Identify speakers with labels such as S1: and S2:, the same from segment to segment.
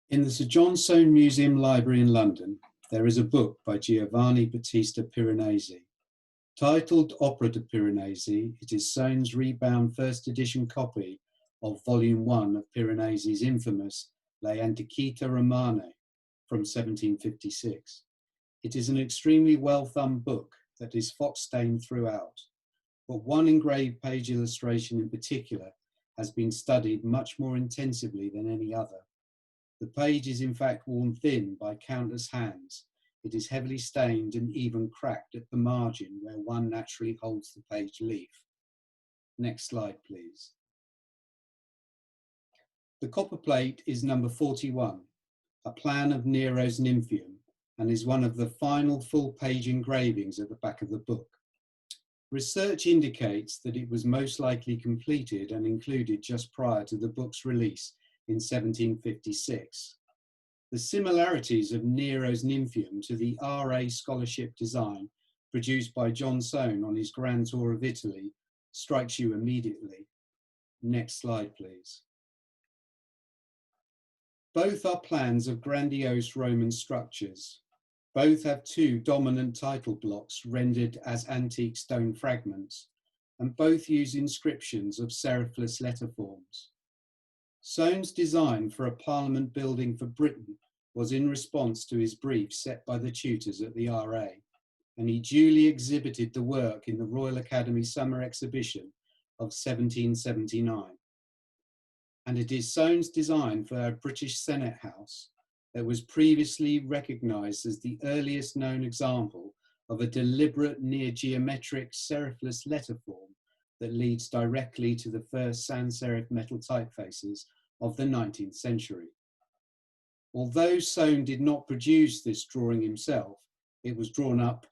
S1: In the Sir John Soane Museum Library in London, there is a book by Giovanni Battista Piranesi. Titled Opera di Piranesi, it is Soane's rebound first edition copy of Volume 1 of Piranesi's infamous Le Antichità Romane from 1756. It is an extremely well-thumbed book that is fox-stained throughout, but one engraved page illustration in particular has been studied much more intensively than any other. The page is in fact worn thin by countless hands. It is heavily stained and even cracked at the margin where one naturally holds the page leaf. Next slide, please. The copper plate is number 41, a plan of Nero's Nymphium, and is one of the final full-page engravings at the back of the book. Research indicates that it was most likely completed and included just prior to the book's release in 1756. The similarities of Nero's Nymphium to the R.A. scholarship design produced by Jon Soane on his grand tour of Italy strikes you immediately. Next slide, please. Both are plans of grandiose Roman structures. Both have two dominant title blocks rendered as antique stone fragments, and both use inscriptions of serif-less letter forms. Soane's design for a parliament building for Britain was in response to his brief set by the tutors at the RA, and he duly exhibited the work in the Royal Academy Summer Exhibition of 1779. And it is Soane's design for our British Senate House that was previously recognised as the earliest known example of a deliberate near-geometric serif-less letter form that leads directly to the first sans serif metal typefaces of the 19th century. Although Soane did not produce this drawing himself, it was drawn up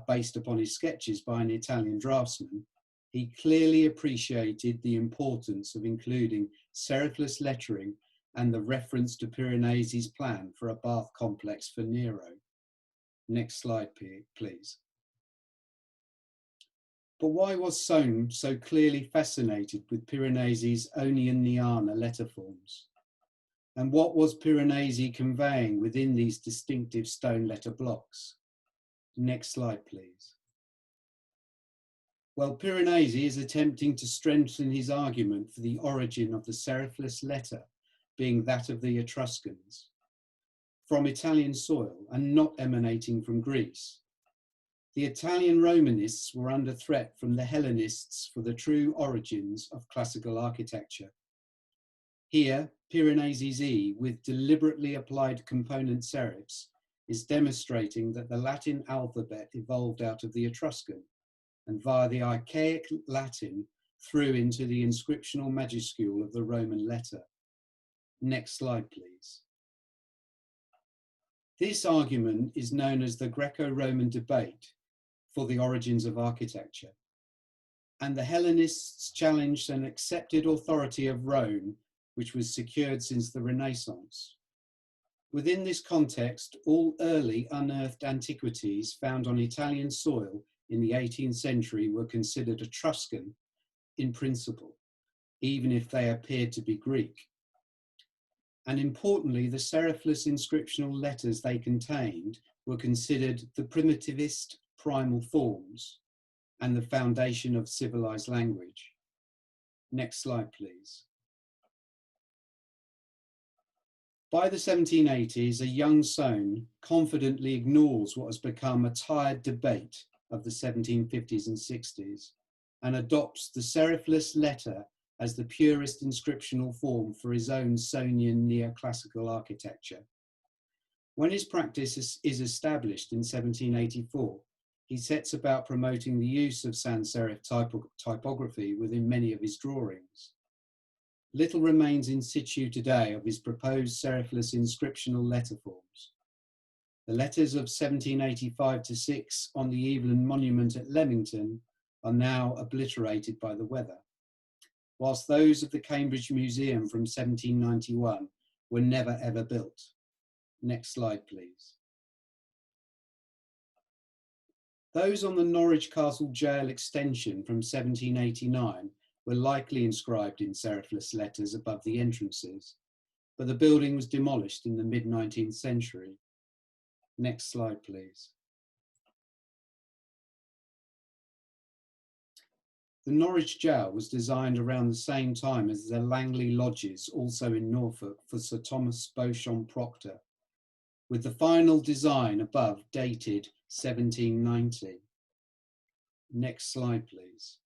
S1: based upon his sketches by an Italian draftsman. He clearly appreciated the importance of including serif-less lettering and the reference to Piranesi's plan for a bath complex for Nero. Next slide, please. But why was Soane so clearly fascinated with Piranesi's Onioniana letter forms? And what was Piranesi conveying within these distinctive stone letter blocks? Next slide, please. Well, Piranesi is attempting to strengthen his argument for the origin of the serif-less letter being that of the Etruscans, from Italian soil and not emanating from Greece. The Italian Romanists were under threat from the Hellenists for the true origins of classical architecture. Here, Piranesi's E, with deliberately applied component serifs, is demonstrating that the Latin alphabet evolved out of the Etruscan, and via the archaic Latin through into the inscriptional majuscule of the Roman letter. Next slide, please. This argument is known as the Greco-Roman debate for the origins of architecture, and the Hellenists challenged an accepted authority of Rome, which was secured since the Renaissance. Within this context, all early unearthed antiquities found on Italian soil in the 18th century were considered Etruscan in principle, even if they appeared to be Greek. And importantly, the serif-less inscriptional letters they contained were considered the primitivist primal forms and the foundation of civilized language. Next slide, please. By the 1780s, a young Soane confidently ignores what has become a tired debate of the 1750s and 60s and adopts the serif-less letter as the purest inscriptional form for his own Soanean neoclassical architecture. When his practice is established in 1784, he sets about promoting the use of sans serif typography within many of his drawings. Little remains in situ today of his proposed serif-less inscriptional letter forms. The letters of 1785-6 on the Evelyn Monument at Leamington are now obliterated by the weather, whilst those of the Cambridge Museum from 1791 were never ever built. Next slide, please. Those on the Norwich Castle Jail extension from 1789 were likely inscribed in serif-less letters above the entrances, but the building was demolished in the mid-19th century. Next slide, please. The Norwich Jail was designed around the same time as the Langley Lodges, also in Norfolk, for Sir Thomas Beauchamp Proctor, with the final design above dated 1790. Next slide, please.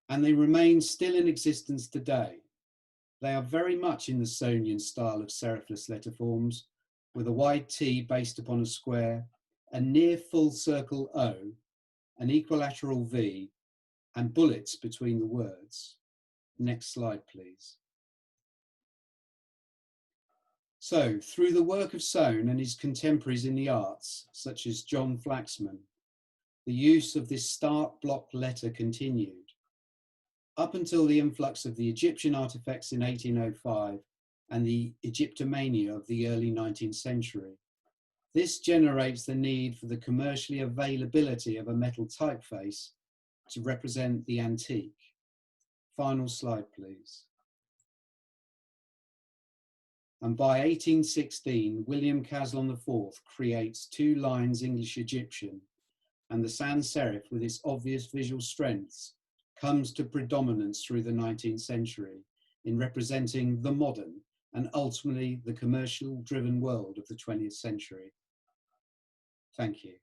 S1: And they remain still in existence today. They are very much in the Soanian style of serifless letter forms, with a wide T based upon a square, a near full circle O, an equilateral V, and bullets between the words. Next slide, please. So, through the work of Soane and his contemporaries in the arts, such as John Flaxman, the use of this start block letter continued, up until the influx of the Egyptian artifacts in 1805 and the Egyptomania of the early 19th century. This generates the need for the commercially availability of a metal typeface to represent the antique. Final slide, please. And by 1816, William Caslon IV creates 2 lines English-Egyptian, and the sans serif, with its obvious visual strengths, comes to predominance through the 19th century in representing the modern and ultimately the commercial-driven world of the 20th century. Thank you.